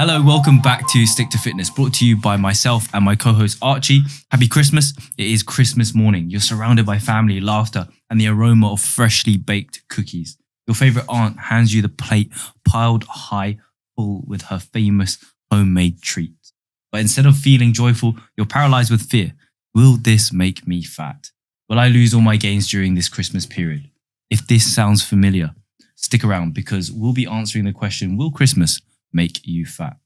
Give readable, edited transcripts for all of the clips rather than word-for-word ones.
Hello, welcome back to Stick to Fitness, brought to you by myself and my co-host Archie. Happy Christmas. It is Christmas morning. You're surrounded by family, laughter, and the aroma of freshly baked cookies. Your favorite aunt hands you the plate piled high, full with her famous homemade treats. But instead of feeling joyful, you're paralyzed with fear. Will this make me fat? Will I lose all my gains during this Christmas period? If this sounds familiar, stick around because we'll be answering the question, will Christmas make you fat?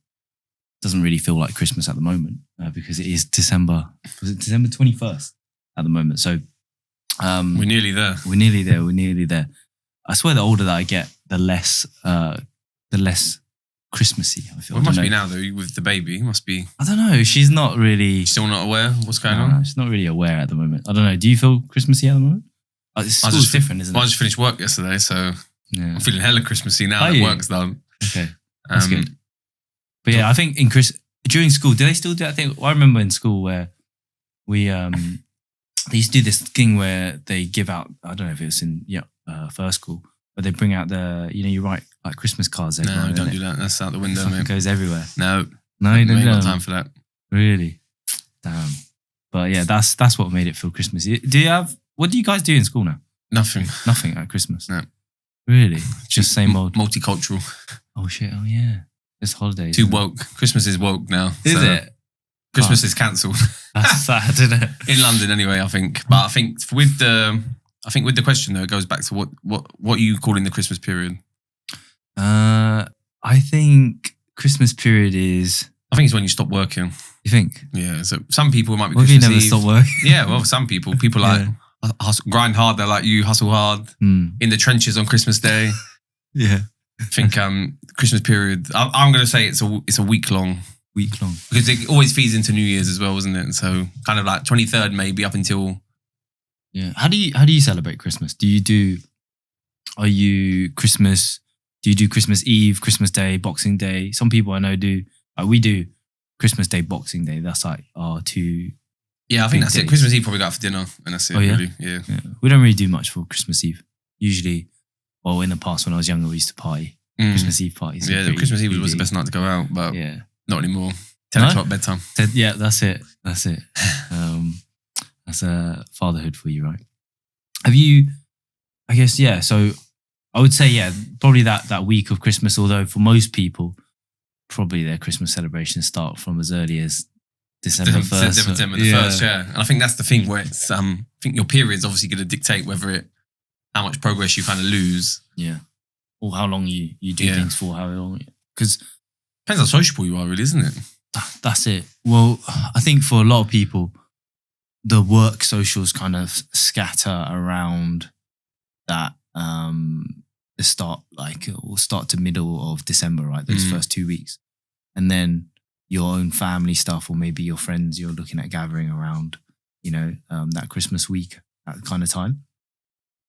Doesn't really feel like Christmas at the moment because it is December 21st at the moment. So we're nearly there. We're nearly there. I swear the older that I get, the less Christmassy I feel. Well, it must be now though with the baby. It must be. I don't know. She's not really. Still not aware of what's going on? She's not really aware at the moment. I don't know. Do you feel Christmassy at the moment? School's different, isn't it? I just finished work yesterday, so yeah. I'm feeling hella Christmassy now that work's done. Okay. That's good. But yeah, I think during school, do they still do that thing? Well, I remember in school where we they used to do this thing where they give out, I don't know if it was in first school, but they bring out you write like Christmas cards. No, don't do that. That's out the window, man. It goes everywhere. No, you don't got time for that. Really? Damn. But yeah, that's what made it feel Christmassy. What do you guys do in school now? Nothing at Christmas? No. Really? Just same old? Multicultural. Oh shit, oh yeah. Just holidays. Too woke. Christmas is woke now. Is it? Christmas is cancelled. That's sad, isn't it? In London anyway, I think. But I think with the question though, it goes back to what you call in the Christmas period. I think Christmas period is. I think it's when you stop working. You think? Yeah. So some people might be. What if you never stop working? Yeah. Well, some people like grind hard. They're like you, hustle hard in the trenches on Christmas Day. Yeah. I think Christmas period. I'm going to say it's a week long. Because it always feeds into New Year's as well, isn't it? So kind of like 23rd maybe up until. Yeah. How do you celebrate Christmas? Do you do Christmas Eve, Christmas Day, Boxing Day? Some people I know do. We do Christmas Day, Boxing Day. That's like our two. Yeah, I think that's it. Christmas Eve probably go out for dinner and that's it. Oh, yeah? Really. Yeah. We don't really do much for Christmas Eve. Usually, well, in the past when I was younger, we used to party. Christmas Eve parties. Yeah, Christmas Eve was the best night to go out, but not anymore. 10 o'clock bedtime. Yeah, that's it. That's fatherhood for you, right? Have you, I guess, yeah. So I would say, yeah, probably that week of Christmas, although for most people, probably their Christmas celebrations start from as early as December 1st. December the 1st, yeah. And I think that's the thing where it's, I think your period's obviously going to dictate how much progress you kind of lose. Yeah. Or how long you do things for, how long. Because depends how sociable you are, really, isn't it? That's it. Well, I think for a lot of people, the work socials kind of scatter around that the start to middle of December, right? Those first 2 weeks. And then your own family stuff or maybe your friends you're looking at gathering around, that Christmas week, that kind of time.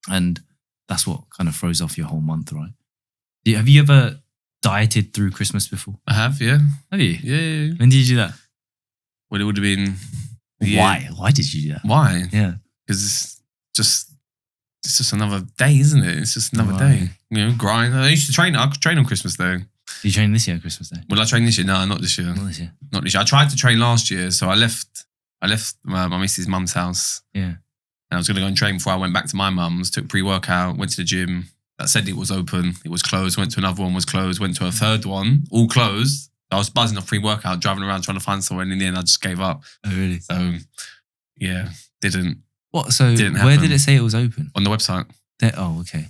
And that's what kind of throws off your whole month, right? Have you ever dieted through Christmas before? I have, yeah. Have you? Yeah. When did you do that? Well, it would have been... Why? Why did you do that? Why? Yeah. Because it's just another day, isn't it? It's just another day. Grind. I used to train. I could train on Christmas Day. You trained this year, Christmas Day? Will I train this year? No, not this year. Not this year. Not this year. I tried to train last year, so I left my missus' mum's house. Yeah. And I was going to go and train before I went back to my mum's, took pre-workout, went to the gym. That said it was open. It was closed. Went to another one, was closed. Went to a third one, all closed. I was buzzing off pre-workout, driving around trying to find somewhere. And in the end, I just gave up. Oh, really? So, yeah, didn't. What? So where did it say it was open? On the website. Oh, okay.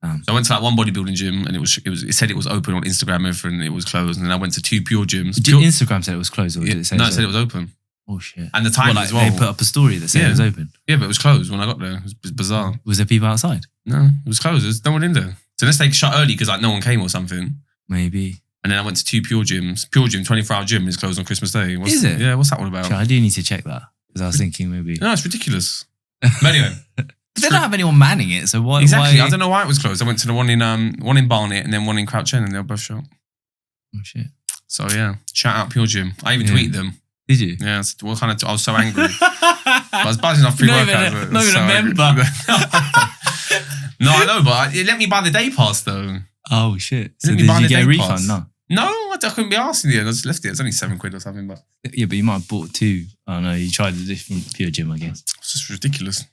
So I went to one bodybuilding gym and it said it was open on Instagram, everything. It was closed. And then I went to 2 pure gyms. Did Instagram say it was closed or did it say No, it said it was open. Oh, shit. And the time as well. They put up a story that said it was open? Yeah, but it was closed when I got there. It was bizarre. Was there people outside? No, it was closed. There was no one in there. So unless they shut early because no one came or something. Maybe. And then I went to 2 pure gyms. Pure gym, 24-hour gym is closed on Christmas Day. Is it? Yeah, what's that all about? Sure, I do need to check that because I was thinking maybe. No, it's ridiculous. But anyway. They don't have anyone manning it, so why? Exactly. I don't know why it was closed. I went to the one in Barnet and then one in Crouch End and they were both shut. Oh, shit. So yeah, shout out Pure Gym. I even tweeted them. Did you? Yeah, I was so angry. I was buzzing off free workouts. Not even a member. No, I know, but it let me buy the day pass though. Oh shit! So did you get a refund? No. No, I couldn't be asked in the end. I just left it. It's only £7 or something, but Yeah, but you might have bought 2. I don't know. You tried a different Pure Gym, I guess. it's just ridiculous.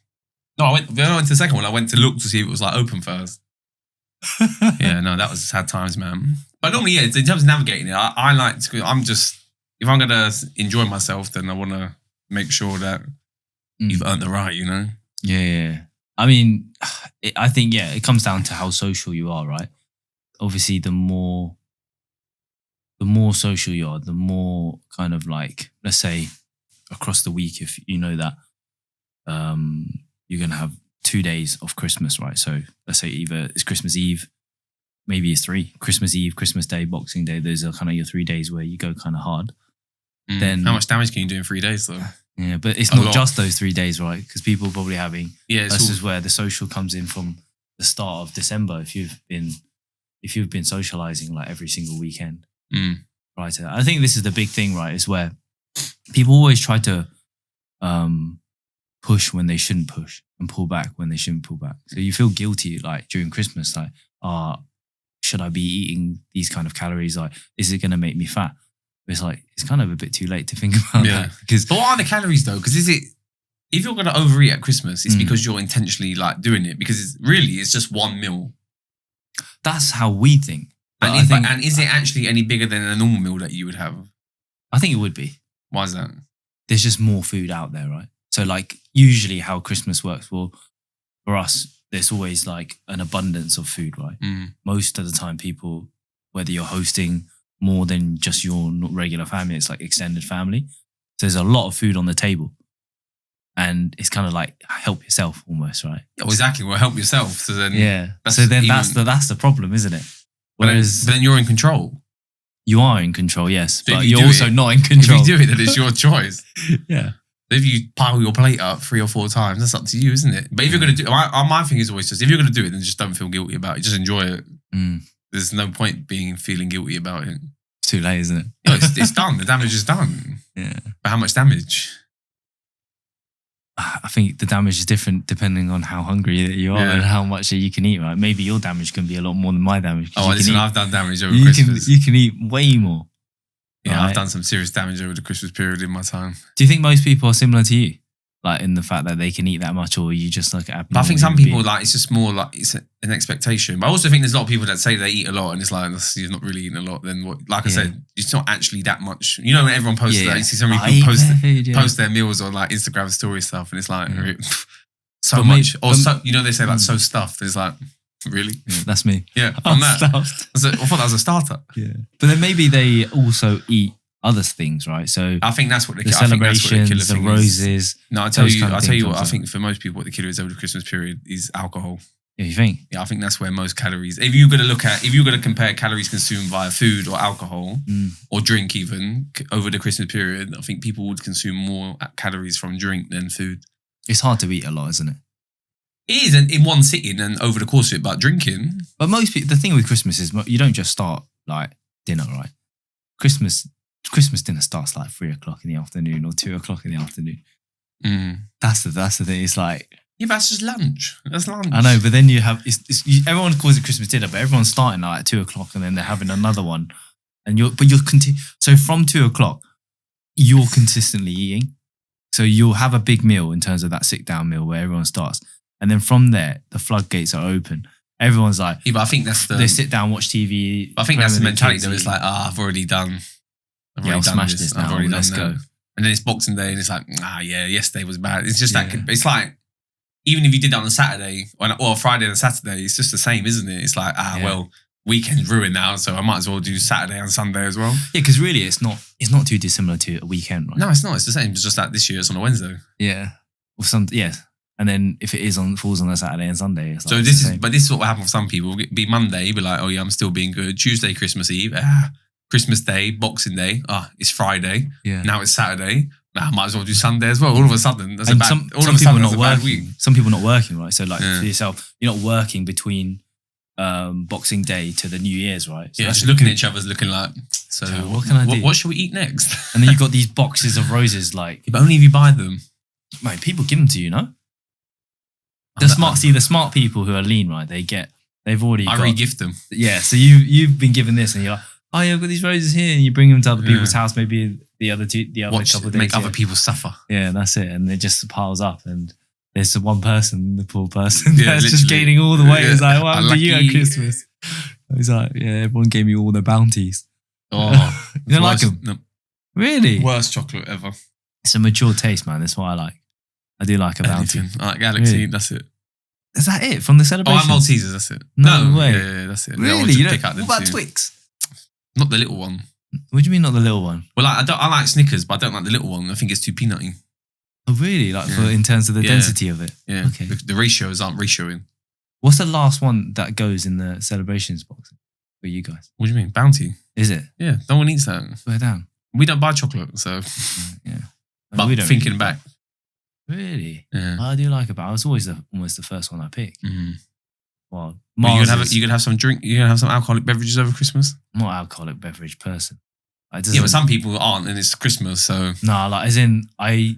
No, when I went to the second one, I went to look to see if it was like open first. Yeah, no, that was sad times, man. But normally, yeah, in terms of navigating it, I like to. I'm just, if I'm gonna enjoy myself, then I want to make sure that you've earned the right, you know. Yeah. I mean, I think it comes down to how social you are, right? Obviously, the more social you are, the more kind of like, let's say, across the week, if you know that you're gonna have 2 days of Christmas, right? So let's say either it's Christmas Eve, maybe it's 3. Christmas Eve, Christmas Day, Boxing Day. Those are kind of your 3 days where you go kind of hard. Then how much damage can you do in 3 days though? Yeah, but it's not just those 3 days, right? Because people are probably having. Yeah, this is where the social comes in from the start of December. If you've been socializing like every single weekend, right? To that. I think this is the big thing, right? Is where people always try to push when they shouldn't push and pull back when they shouldn't pull back. So you feel guilty like during Christmas, like, should I be eating these kind of calories? Like, is it going to make me fat? It's like, it's kind of a bit too late to think about that. But what are the calories though? Because if you're going to overeat at Christmas, it's because you're intentionally like doing it, because it's just one meal. That's how we think. And is it actually any bigger than a normal meal that you would have? I think it would be. Why is that? There's just more food out there, right? So like usually how Christmas works, well, for us, there's always like an abundance of food, right? Most of the time people, whether you're hosting more than just your regular family, it's like extended family. So there's a lot of food on the table. And it's kind of like help yourself almost, right? Oh, exactly. Well, help yourself. So then, that's the problem, isn't it? Whereas, but then you're in control. You are in control, yes, so but you're also not in control. If you do it, then it's your choice. Yeah. If you pile your plate up 3 or 4 times, that's up to you, isn't it? But if you're going to do, my thing is always just, if you're going to do it, then just don't feel guilty about it. Just enjoy it. There's no point feeling guilty about it. It's too late, isn't it? No, it's done. The damage is done. Yeah. But how much damage? I think the damage is different depending on how hungry you are and how much you can eat, right? Maybe your damage can be a lot more than my damage. Oh, listen, I've done damage over Christmas. You can eat way more. Yeah, right? I've done some serious damage over the Christmas period in my time. Do you think most people are similar to you? Like in the fact that they can eat that much, or you just like I think some people like it's just more like it's an expectation. But I also think there's a lot of people that say they eat a lot and it's like you're not really eating a lot. Then what? Like I said, it's not actually that much. You know, when everyone posts like, you see so many people post their meals on like Instagram story stuff, and it's like so much. You know, they say like so stuffed. It's like really, that's me. Yeah, on that. I thought that was a starter. Yeah, but then maybe they also eat other things, right? So I think that's what the celebrations, the roses. No, I'll tell you what I think for most people what the killer is over the Christmas period is alcohol. Yeah, you think? Yeah, I think that's where most calories. If you're going to compare calories consumed via food or alcohol or drink even over the Christmas period, I think people would consume more calories from drink than food. It's hard to eat a lot, isn't it? It is in one sitting and over the course of it, but drinking. But most people, the thing with Christmas is you don't just start like dinner, right? Christmas dinner starts like 3 o'clock in the afternoon or 2 o'clock in the afternoon. That's the thing. It's like, yeah, but that's just lunch. That's lunch. I know, but then you have everyone calls it Christmas dinner, but everyone's starting like at 2 o'clock and then they're having another one, and you're so from 2 o'clock you're consistently eating. So you'll have a big meal in terms of that sit down meal where everyone starts, and then from there the floodgates are open. Everyone's like, yeah, but I think that's they sit down, watch TV. But I think that's the mentality though. It's like, I've already done. I'll smash this now. Let's go. And then it's Boxing Day, and it's like, yesterday was bad. It's just that. It's like, even if you did that on a Saturday or a Friday and a Saturday, it's just the same, isn't it? It's like, well, weekend's ruined now, so I might as well do Saturday and Sunday as well. Yeah, because really, it's not too dissimilar to a weekend, right? No, it's not. It's the same. It's just like this year, it's on a Wednesday. Yeah, or and then if it falls on a Saturday and Sunday, it's like so this is what will happen for some people. It'll be Monday, be like, oh yeah, I'm still being good. Tuesday, Christmas Eve. Christmas Day, Boxing Day. It's Friday. Yeah. Now it's Saturday. I might as well do Sunday as well. All of a sudden, that's some people not working. Some people not working, right? So like for yourself, you're not working between Boxing Day to the New Year's, right? So just looking at each other, looking like, so what can I do? What should we eat next? And then you've got these boxes of roses, like, but only if you buy them. Mate, people give them to you, no? The smart people who are lean, right? They've already. I re-gift them. Yeah, so you've been given this, and you're like, oh yeah, I've got these roses here, and you bring them to other people's house. Maybe the other couple of days. Make other people suffer. Yeah, that's it, and it just piles up, and there's the one person, the poor person, Yeah, that's just literally. gaining all the weight. Yeah. It's like, what happened to you at Unlucky. Christmas? He's like, yeah, everyone gave me all their bounties. Oh, You don't like them? No, Really? worst chocolate ever. It's a mature taste, man. That's what I like. I do like a bounty. Anything. I like Galaxy. Really? That's it. Is that it from the Oh, celebration? I'm Maltesers. That's it. No way. Yeah, that's it. Really? I'll just You don't, pick out what them about two. Twix? Not the little one. What do you mean not the little one? Well, I like Snickers, but I don't like the little one. I think it's too peanutty. Oh, really? Like Yeah. in terms of the Yeah. density of it? Yeah. Okay. The ratios aren't ratioing. What's the last one that goes in the celebrations box for you guys? What do you mean? Bounty? Is it? Yeah. No one eats that. Swear down. We don't buy chocolate, so. Yeah. But we don't thinking back. Really? Yeah. I do like it, but I was always almost the first one I picked. Mm. Well, But Mars you could have some drink. You could have some alcoholic beverages over Christmas. I'm not an alcoholic beverage person. Yeah, but some people aren't, and it's Christmas, so. No, like as in I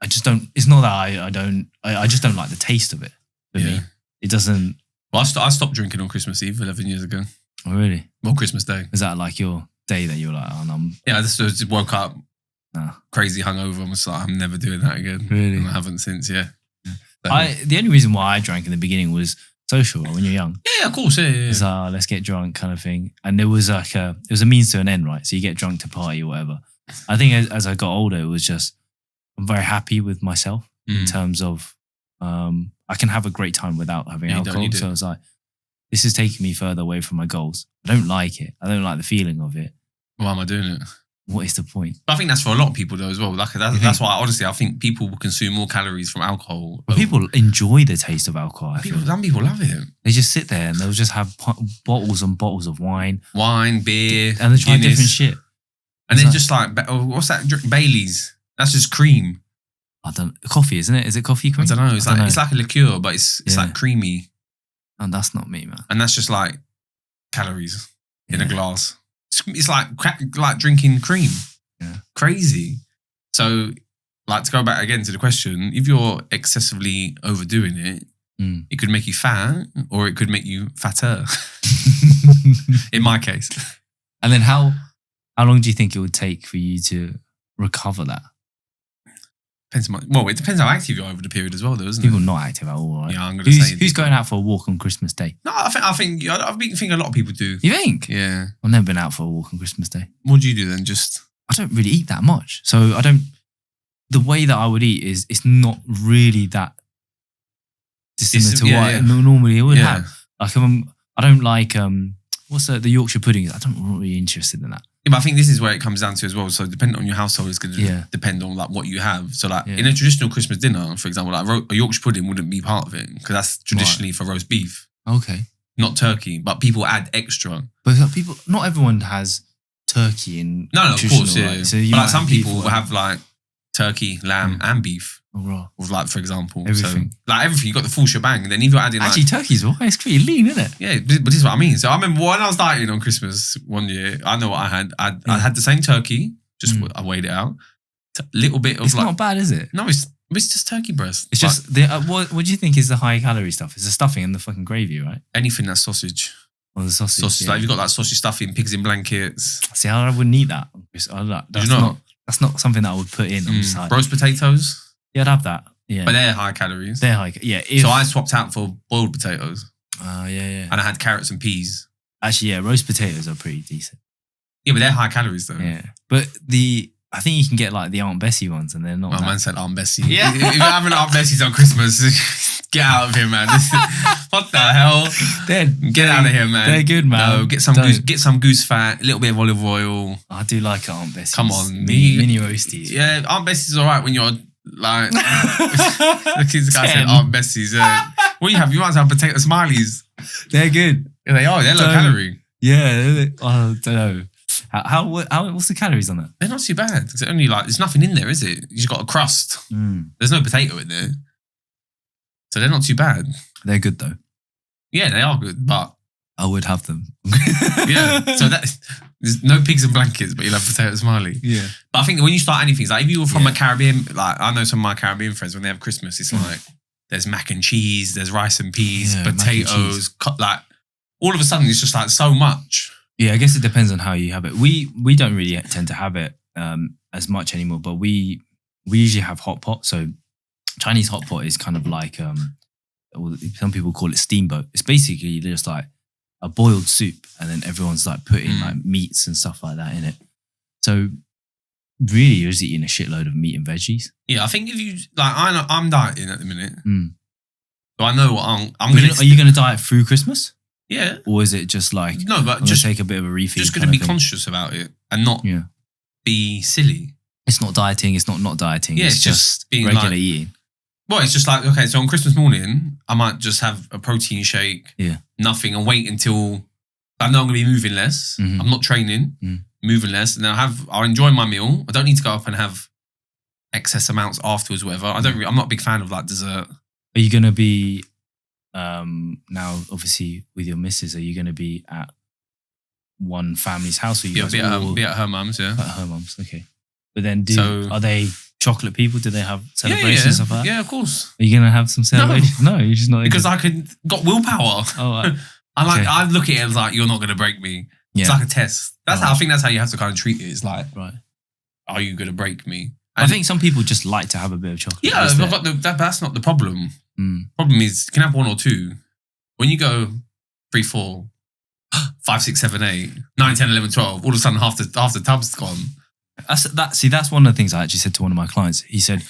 just don't. It's not that I don't. I just don't like the taste of it. For me, it doesn't. Well, I stopped drinking on Christmas Eve 11 years ago. Oh, really? Well, Christmas Day. Is that like your day that you're like, oh, no, I'm Yeah, I just woke up nah. crazy hungover and was like, I'm never doing that again. Really? And I haven't since, yeah. So- The only reason why I drank in the beginning was social. Like when you're young, yeah, of course, yeah. it's let's get drunk kind of thing. And there was like it was a means to an end, right? So you get drunk to party or whatever. I think as I got older, it was just I'm very happy with myself in terms of I can have a great time without having alcohol. So I was like, this is taking me further away from my goals. I don't like it. I don't like the feeling of it. Why am I doing it? What is the point? But I think that's for a lot of people though as well. Like that's why honestly I think people will consume more calories from alcohol. But people enjoy the taste of alcohol. I feel. Some people love it. They just sit there and they'll just have bottles and bottles of wine, beer, and they try Guinness. different shit. And then just like what's that? Bailey's. That's just cream. I don't coffee, isn't it? Is it coffee cream? I don't know. It's like a liqueur, but it's Yeah. like creamy, And that's not me, man. and that's just like calories in a glass. It's like drinking cream. Yeah. Crazy. So, like to go back again to the question, if you're excessively overdoing it, it could make you fat, or it could make you fatter. In my case. And then how long do you think it would take for you to recover that? Well, it depends how active you are over the period as well, though, doesn't People it? not active at all, right? Yeah, I'm gonna say who's going out for a walk on Christmas Day? No, I think a lot of people do. You think? Yeah. I've never been out for a walk on Christmas Day. What do you do then? Just I don't really eat that much, so I don't. The way that I would eat is it's not really that dissimilar to what I normally would have. Like I don't like what's the Yorkshire pudding? I'm not really interested in that. Yeah, but I think this is where it comes down to as well. So depending on your household, it's going to depend on like what you have. So like in a traditional Christmas dinner, for example, like a Yorkshire pudding wouldn't be part of it because that's traditionally for roast beef, Okay, not turkey. But people add extra. but people, not everyone has turkey in No, of course, yeah. Right? So but like some people will have like turkey, lamb, and beef. Oh, right. With like, for example, Everything. So, like everything, you got the full shebang. And then if you're adding like, Actually, turkey's all right. It's pretty lean, isn't it? yeah, but this is what I mean. So I remember when I was dieting on Christmas one year, I know what I had. I had the same turkey, just I weighed it out. A little bit of It's like, not bad, is it? no, it's just turkey breast. It's Like, just the what do you think is the high calorie stuff? It's the stuffing and the fucking gravy, right? anything that's sausage. Or the sausage. Sausage. yeah. Like if you got like sausage stuffing, pigs in blankets. See, I wouldn't eat that. That's not something that I would put in. I'm just like, Roast potatoes, yeah, I'd have that. Yeah, but they're high calories. they're high. Yeah. So I swapped out for boiled potatoes, yeah. and I had carrots and peas. Actually, yeah, roast potatoes are pretty decent. Yeah, but they're high calories though. Yeah, but I think you can get like the Aunt Bessie ones, and they're not. Oh, that. man said Aunt Bessie. Yeah. If you're having Aunt Bessie's on Christmas, get out of here, man. What the hell? Get out of here, man. They're good, man. No, get some goose fat, a little bit of olive oil. I do like Aunt Bessie. Come on. mini roasties. Yeah, Aunt Bessie's all right when you're like, the kids guy said 10. Aunt Bessie's. What do you have? You might have potato smileys. They're good. Yeah, they are. They're low calorie. Yeah, I don't know. How what's the calories on that? They're not too bad. It's only like, there's nothing in there, is it? You just got a crust. There's no potato in there. So they're not too bad. They're good though. Yeah, they are good, but I would have them. yeah. So there's no pigs and blankets, but you'll have potato smiley. Yeah. But I think when you start anything, it's like if you were from a Caribbean, like I know some of my Caribbean friends, when they have Christmas, it's like there's mac and cheese, there's rice and peas, Yeah, mac and potatoes, like all of a sudden it's just like so much. Yeah, I guess it depends on how you have it. We don't really tend to have it as much anymore, but we usually have hot pot. So Chinese hot pot is kind of like some people call it steamboat. It's basically just like a boiled soup, and then everyone's like putting like meats and stuff like that in it. So really, you're just eating a shitload of meat and veggies. Yeah, I think if you like, I'm dieting at the minute, so I know what I'm going. Are you going to diet through Christmas? Yeah, or is it just like no? But just take a bit of a refeed. Just going to be conscious about it and not be silly. It's not dieting. It's not dieting. Yeah, it's just being regular eating. Well, it's just like, okay, so on Christmas morning, I might just have a protein shake, nothing, and wait until I know I'm going to be moving less. I'm not training, moving less, and then I'll enjoy my meal. I don't need to go up and have excess amounts afterwards, whatever. I'm not a big fan of like dessert. Are you going to be now, obviously, with your missus? Are you going to be at one family's house? Or you guys be at her mum's, At her mum's, okay. But then, are they chocolate people? Do they have celebrations and stuff like that? Yeah, of course. Are you going to have some celebrations? No, you're just not. Because I got willpower. Oh, I look at it as like, you're not going to break me. Yeah. It's like a test. I think that's how you have to kind of treat it. It's like, are you going to break me? And I think some people just like to have a bit of chocolate. Yeah, that's not the problem. Problem is, you can have one or two. When you go 3, 4, 5, 6, 7, 8, 9, 10, 11, 12, all of a sudden half the tub's gone. That's one of the things I actually said to one of my clients. He said,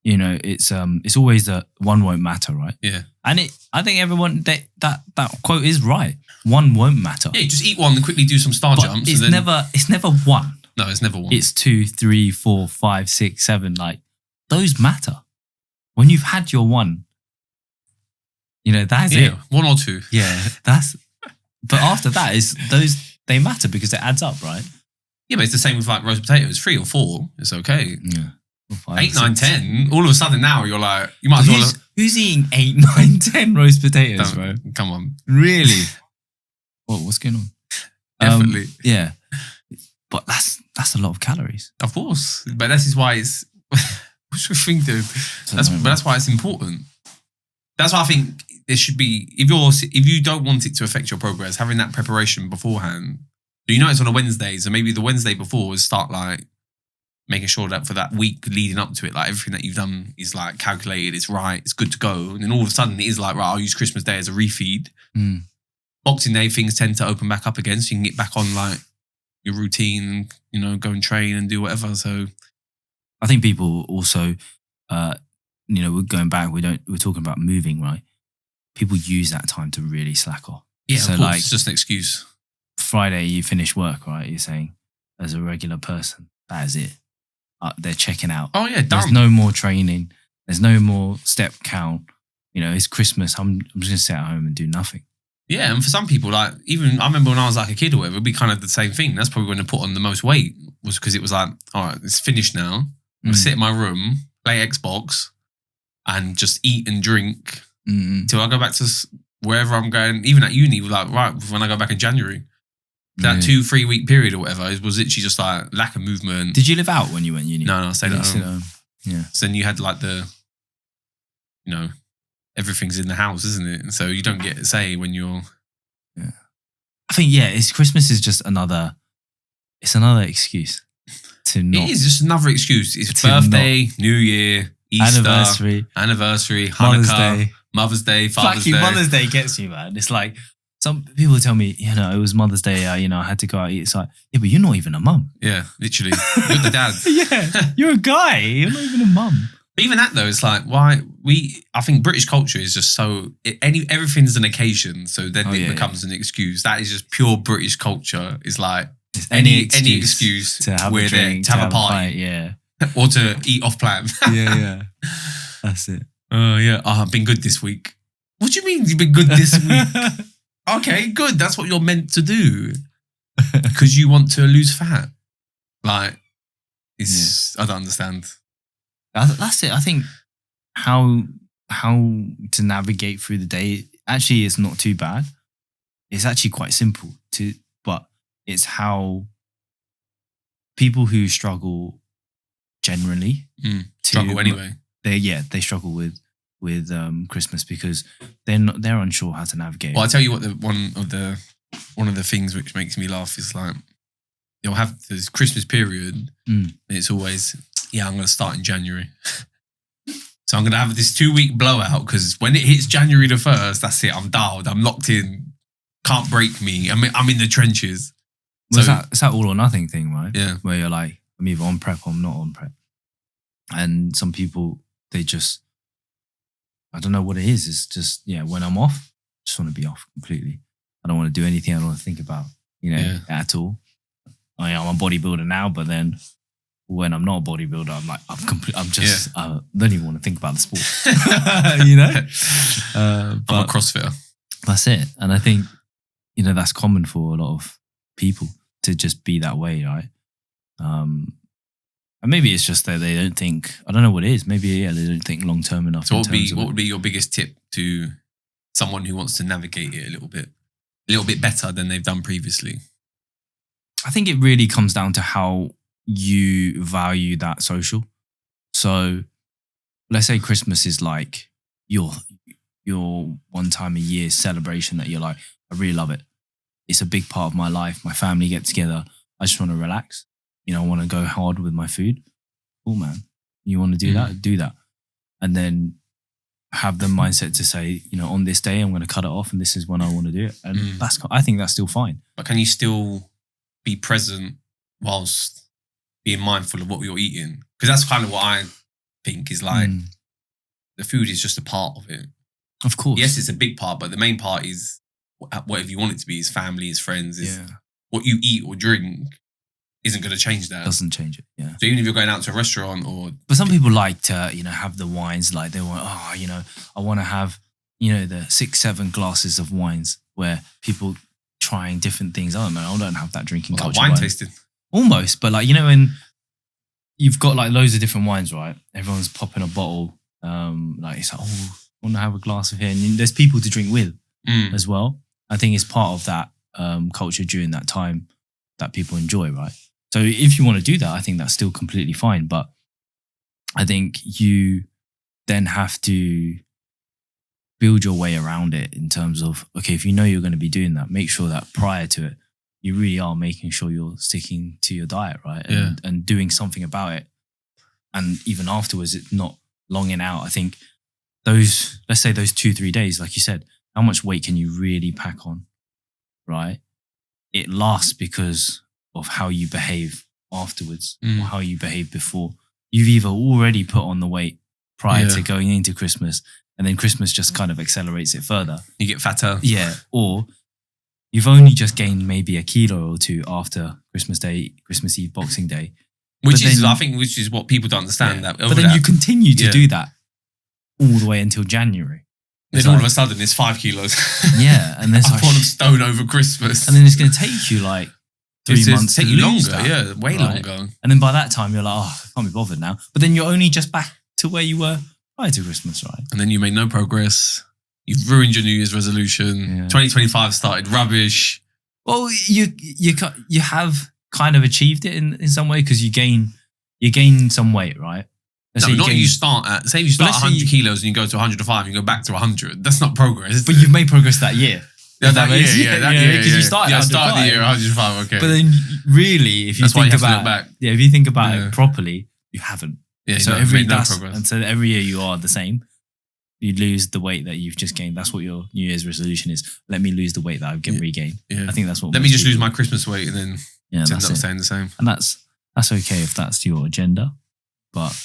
it's always that one won't matter, right? Yeah. And I think everyone that quote is right. One won't matter. Yeah, just eat one and quickly do some star jumps. It's never one. No, it's never one. It's 2, 3, 4, 5, 6, 7. Like those matter. When you've had your one, that's it. One or two. Yeah, but after that they matter because it adds up, right? Yeah, but it's the same with like roast potatoes. 3 or 4, it's okay. Yeah. 8, 9, 10. All of a sudden now you're like, you might as well. Who's eating 8, 9, 10 roast potatoes, bro? Come on. Really? What's going on? Definitely. Yeah. But that's a lot of calories. Of course. But this is why it's what's your thing, dude? That's why it's important. That's why I think there should be, if you don't want it to affect your progress, having that preparation beforehand. So it's on a Wednesday, so maybe the Wednesday before is start like making sure that for that week leading up to it, like everything that you've done is like calculated, it's right, it's good to go. And then all of a sudden it is like, right, I'll use Christmas Day as a refeed. Boxing Day, things tend to open back up again, so you can get back on like your routine, go and train and do whatever. So I think people also, we're going back, we're talking about moving, right? People use that time to really slack off. Yeah, so of course, it's just an excuse. Friday, you finish work, right? You're saying, as a regular person, that is it. They're checking out. Oh yeah, done. There's no more training. There's no more step count. It's Christmas. I'm just going to sit at home and do nothing. Yeah, and for some people, like even I remember when I was like a kid or whatever, it'd be kind of the same thing. That's probably when I put on the most weight, was because it was like, all right, it's finished now. I'm going to sit in my room, play Xbox, and just eat and drink till I go back to wherever I'm going. Even at uni, like right when I go back in January. That 2-3 week period or whatever, it was literally just like lack of movement. Did you live out when you went uni? No, I stayed at home. Yeah. So then you had like everything's in the house, isn't it? And so you don't get a say when you're. Yeah. I think it's Christmas is just another excuse to not. It is just another excuse. It's birthday, New Year, Easter, anniversary, Hanukkah, Mother's Day, Father's Day. Mother's Day gets you, man. It's like. Some people tell me, it was Mother's Day, I had to go out and eat. It's like, yeah, but you're not even a mum. Yeah, literally. You're the dad. Yeah, you're a guy. You're not even a mum. But even that though, it's like, I think British culture is just so, everything's an occasion. So then it becomes an excuse. That is just pure British culture. It's like any excuse to have a drink, to have a party. Yeah. Or to eat off plan. Yeah. That's it. Oh, yeah. I've been good this week. What do you mean you've been good this week? Okay, good. That's what you're meant to do. Because you want to lose fat. Like, I don't understand. That's it. I think how to navigate through the day actually is not too bad. It's actually quite simple but it's how people who struggle generally struggle anyway. They struggle with Christmas because they're unsure how to navigate. Well, I'll tell you what one of the one of the things which makes me laugh is like, you'll have this Christmas period, and it's always, I'm going to start in January. So I'm going to have this 2-week blowout because when it hits January the 1st, that's it. I'm dialed. I'm locked in. Can't break me. I'm in the trenches. Well, So, it's that all or nothing thing, right? Yeah. Where you're like, I'm either on prep or I'm not on prep. And some people, they just, I don't know what it is. It's just, when I'm off, I just want to be off completely. I don't want to do anything. I don't want to think about, at all. I'm a bodybuilder now, but then when I'm not a bodybuilder, I'm like, I don't even want to think about the sport. I'm a CrossFitter. That's it. And I think, that's common for a lot of people to just be that way, right? And maybe it's just that they don't think, I don't know what it is. Maybe, they don't think long term enough. So what would be your biggest tip to someone who wants to navigate it a little bit better than they've done previously? I think it really comes down to how you value that social. So let's say Christmas is like your one time a year celebration that you're like, I really love it. It's a big part of my life. My family get together. I just want to relax. I want to go hard with my food. Cool, man. You want to do that? Do that. And then have the mindset to say, on this day, I'm going to cut it off and this is when I want to do it. And I think that's still fine. But can you still be present whilst being mindful of what you're eating? Because that's kind of what I think is like, the food is just a part of it. Of course. Yes, it's a big part, but the main part is whatever you want it to be, is family, is friends, is what you eat or drink isn't going to change that. Doesn't change it, yeah. So even if you're going out to a restaurant or... But some people like to, have the wines, like they want, I want to have, the 6-7 glasses of wines where people trying different things. I don't know. I don't have that drinking culture. Like wine tasting? Almost, but like, when you've got like loads of different wines, right? Everyone's popping a bottle. Like it's like, I want to have a glass of here. And there's people to drink with as well. I think it's part of that culture during that time that people enjoy, right? So if you want to do that, I think that's still completely fine. But I think you then have to build your way around it in terms of, okay, if you're going to be doing that, make sure that prior to it, you really are making sure you're sticking to your diet, right? And doing something about it. And even afterwards, it's not longing out. I think let's say those 2-3 days, like you said, how much weight can you really pack on, right? It lasts because of how you behave afterwards or how you behave before. You've either already put on the weight prior to going into Christmas, and then Christmas just kind of accelerates it further. You get fatter. Yeah. Or you've only just gained maybe a kilo or two after Christmas Day, Christmas Eve, Boxing Day. Which is what people don't understand. Yeah. But then you continue to do that all the way until January. Then all of a sudden it's 5 kilos. Yeah. And there's I've gone stone over Christmas. And then it's going to take you like 3 months take to you lose longer. that, Yeah, way right? longer. And then by that time you're like, I can't be bothered now. But then you're only just back to where you were prior to Christmas, right? And then you made no progress. You've ruined your New Year's resolution. Yeah. 2025 started rubbish. Well, you have kind of achieved it in some way because you gain some weight, right? Say if you start at 100 kilos and you go to 105 and you go back to 100. That's not progress. But you've made progress that year. That year. Because you started at the year 105, okay. But then really, if you think about it properly, you haven't. Yeah, so every year you are the same. You lose the weight that you've just gained. That's what your New Year's resolution is. Let me lose the weight that I've regained. Yeah. I think that's what. Let me just lose my Christmas weight and then end up staying the same. And that's okay if that's your agenda. But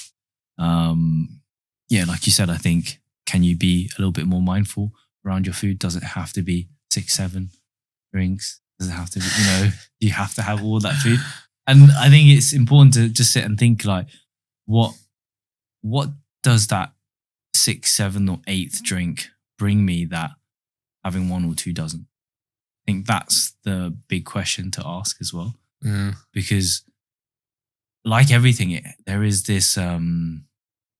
like you said, I think, can you be a little bit more mindful around your food? Does it have to be 6-7 drinks? Does it have to be, do you have to have all that food? And I think it's important to just sit and think like, what does that 6th, 7th or 8th drink bring me that having 1 or 2 doesn't? I think that's the big question to ask as well. Yeah. Because like everything, there is this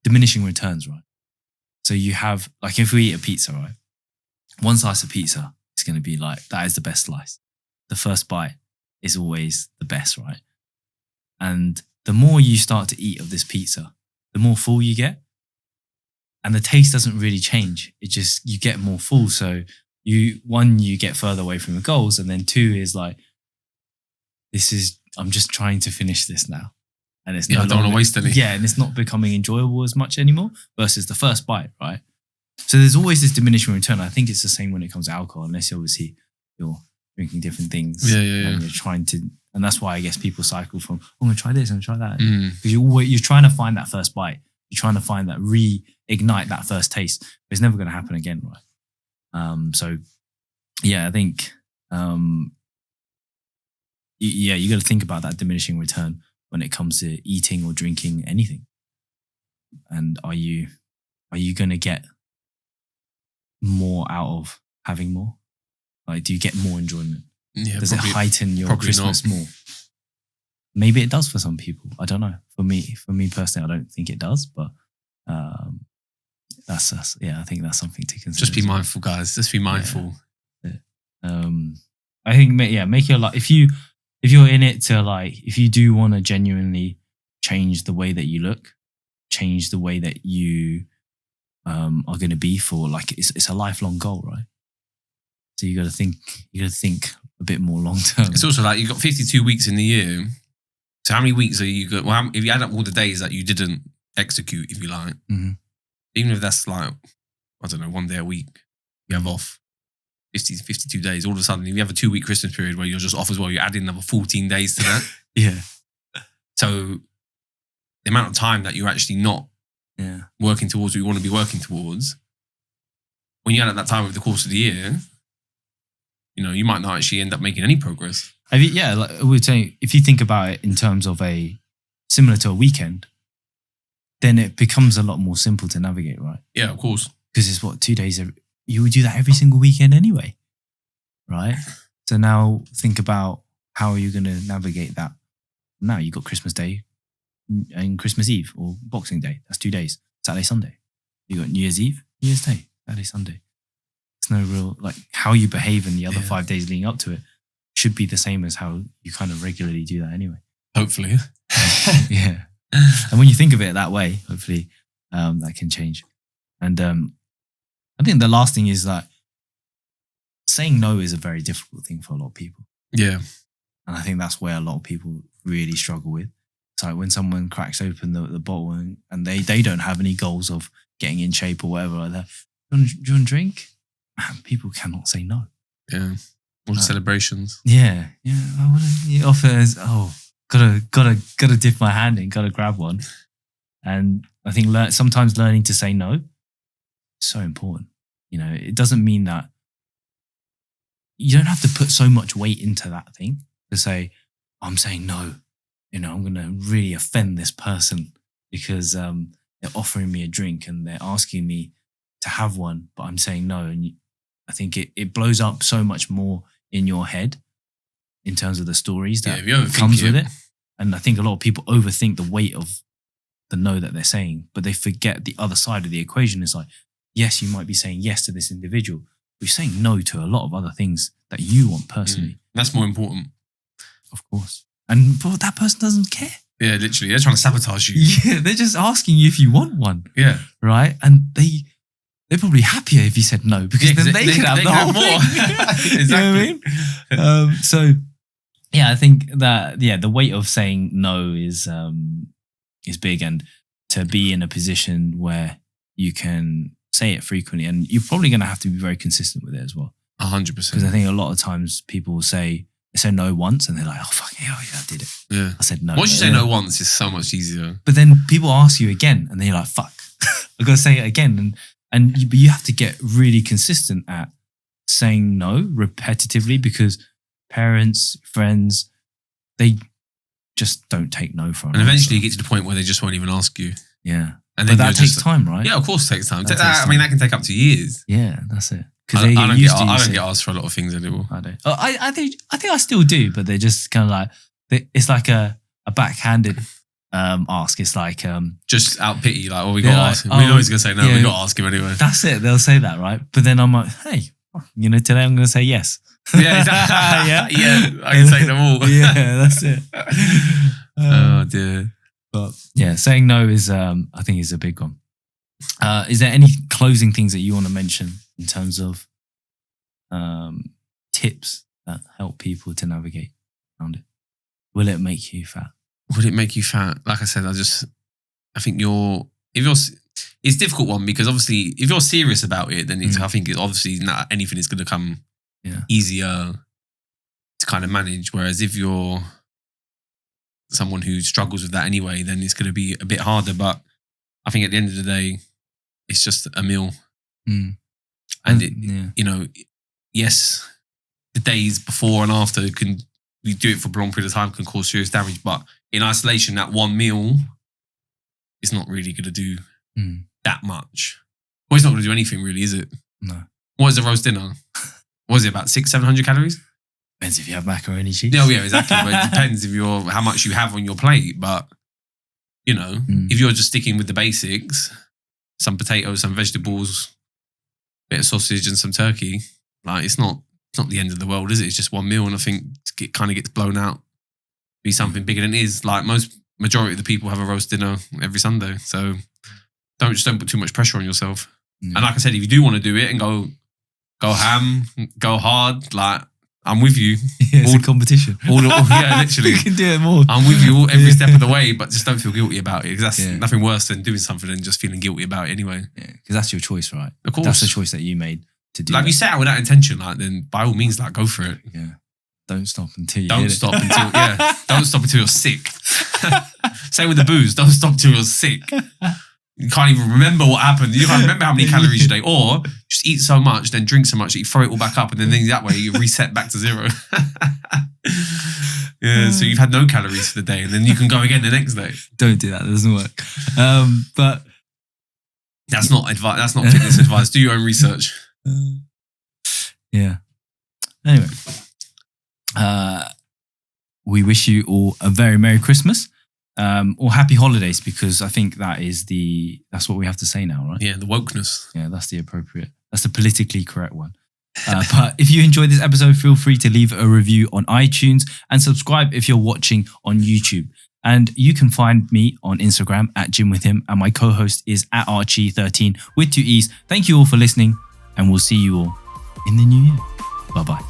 diminishing returns, right? So you have, like if we eat a pizza, right? One slice of pizza is going to be like, that is the best slice. The first bite is always the best, right? And the more you start to eat of this pizza, the more full you get. And the taste doesn't really change. It just, you get more full. So you get further away from your goals, and then two is like, I'm just trying to finish this now. And it's I don't want to waste any. Yeah, and it's not becoming enjoyable as much anymore versus the first bite, right? So there's always this diminishing return. I think it's the same when it comes to alcohol, unless obviously you're drinking different things. Yeah. And you're trying to, and that's why I guess people cycle from, I'm going to try this, I'm going to try that. Mm. Because you're trying to find that first bite. You're trying to find that, reignite that first taste. But it's never going to happen again, right? So yeah, I think, you got to think about that diminishing return when it comes to eating or drinking anything. And are you going to get more out of having more? Like, do you get more enjoyment? Yeah, does it heighten your Christmas more? Maybe it does for some people. I don't know. For me personally, I don't think it does. But that's I think that's something to consider. Just be mindful, guys. Just be mindful. Yeah. I think make your life. If you're in it to like, if you do want to genuinely change the way that you look, change the way that you are going to be for, like, it's a lifelong goal, right? So you got to think a bit more long term. It's also like you've got 52 weeks in the year. So how many weeks are you got? Well, if you add up all the days that you didn't execute, if you like, even if that's like, I don't know, one day a week, you have off 52 days. All of a sudden, if you have a 2-week Christmas period where you're just off as well, you're adding another 14 days to that. Yeah. So the amount of time that you're actually not working towards what you want to be working towards, when you add up that time over the course of the year, you might not actually end up making any progress. Like we were saying, if you think about it in terms of similar to a weekend, then it becomes a lot more simple to navigate, right? Yeah, of course. Because it's 2 days. You would do that every single weekend anyway, right? So now think about how are you going to navigate that? Now you've got Christmas Day and Christmas Eve or Boxing Day. That's 2 days. Saturday, Sunday. You got New Year's Eve, New Year's Day, Saturday, Sunday. It's no real, like, how you behave in the other 5 days leading up to it should be the same as how you kind of regularly do that anyway. Hopefully. Yeah. And when you think of it that way, hopefully that can change. And I think the last thing is that saying no is a very difficult thing for a lot of people. Yeah. And I think that's where a lot of people really struggle with. It's like when someone cracks open the bottle and they don't have any goals of getting in shape or whatever like that. Do you want to drink? Man, people cannot say no. Yeah. All the celebrations. Yeah. Yeah. You offer as, gotta dip my hand in, gotta grab one. And I think sometimes learning to say no is so important. It doesn't mean that you don't have to put so much weight into that thing to say, I'm saying no. I'm going to really offend this person because they're offering me a drink and they're asking me to have one, but I'm saying no. And I think it blows up so much more in your head in terms of the stories that comes with it. And I think a lot of people overthink the weight of the no that they're saying, but they forget the other side of the equation is like, yes, you might be saying yes to this individual, but you're saying no to a lot of other things that you want personally. That's more important. Of course. But that person doesn't care. Yeah, literally. They're trying to sabotage you. Yeah, they're just asking you if you want one. Yeah. Right? And they're probably happier if you said no because then they can have the whole thing. Exactly. You know what I mean? So, I think that, the weight of saying no is big, and to be in a position where you can say it frequently, and you're probably going to have to be very consistent with it as well. 100%. Because I think a lot of times people will say no once and they're like, oh, fuck, yeah, I did it. Yeah. I said no. Once you say no once, it's so much easier. But then people ask you again and then you're like, fuck, I've got to say it again. But you have to get really consistent at saying no repetitively because parents, friends, they just don't take no from. And eventually you get to the point where they just won't even ask you. Yeah. And but that takes time, right? Yeah, of course it takes time. I mean, that can take up to years. Yeah, that's it. I don't get asked for a lot of things anymore. I don't. I think I still do, but they're just kind of like, it's like a backhanded ask. It's like just out pity, like, we got to ask him. We're always gonna say no. We got to ask him anyway. That's it. They'll say that, right? But then I'm like, hey, today I'm gonna say yes. Yeah, exactly. yeah. I can say them all. Yeah, that's it. Oh dear. But yeah, saying no is I think is a big one. Is there any closing things that you want to mention in terms of tips that help people to navigate around it? Will it make you fat? Would it make you fat? Like I said, I think it's a difficult one because obviously if you're serious about it, then I think obviously not anything is going to come easier to kind of manage. Whereas if you're someone who struggles with that anyway, then it's going to be a bit harder. But I think at the end of the day, it's just a meal. And yes, the days before and after you do it for a long period of time can cause serious damage. But in isolation, that one meal is not really going to do that much. Well, it's not going to do anything really, is it? No. What is a roast dinner? What is it, about 600-700 calories? Depends if you have macaroni cheese. Yeah, exactly. But it depends how much you have on your plate. But, if you're just sticking with the basics, some potatoes, some vegetables, bit of sausage and some turkey, like it's not the end of the world, is it? It's just one meal, and I think it kind of gets blown out, be something bigger than it is. Like majority of the people have a roast dinner every Sunday, so don't put too much pressure on yourself. And like I said, if you do want to do it and go ham, go hard, like I'm with you. Yeah, it's a competition. Literally. You can do it more. I'm with you every step of the way, but just don't feel guilty about it, because that's nothing worse than doing something and just feeling guilty about it anyway. Yeah, because that's your choice, right? Of course. That's the choice that you made to do. Like, if you set out with that intention, like, then by all means, like, go for it. Yeah. Don't stop until you don't stop until you're sick. Same with the booze. Don't stop until you're sick. You can't even remember what happened. You can't remember how many calories you ate. Or just eat so much, then drink so much that you throw it all back up, and then that way you reset back to zero. So you've had no calories for the day, and then you can go again the next day. Don't do that. It doesn't work. But that's not advice. That's not fitness advice. Do your own research. Yeah. Anyway, we wish you all a very Merry Christmas. Or happy holidays, because I think that's what we have to say now, right? Yeah, the wokeness. Yeah, that's the politically correct one. But if you enjoyed this episode, feel free to leave a review on iTunes and subscribe if you're watching on YouTube. And you can find me on Instagram at Gym With Him, and my co-host is at Archie13 with 2 E's. Thank you all for listening, and we'll see you all in the new year. Bye-bye.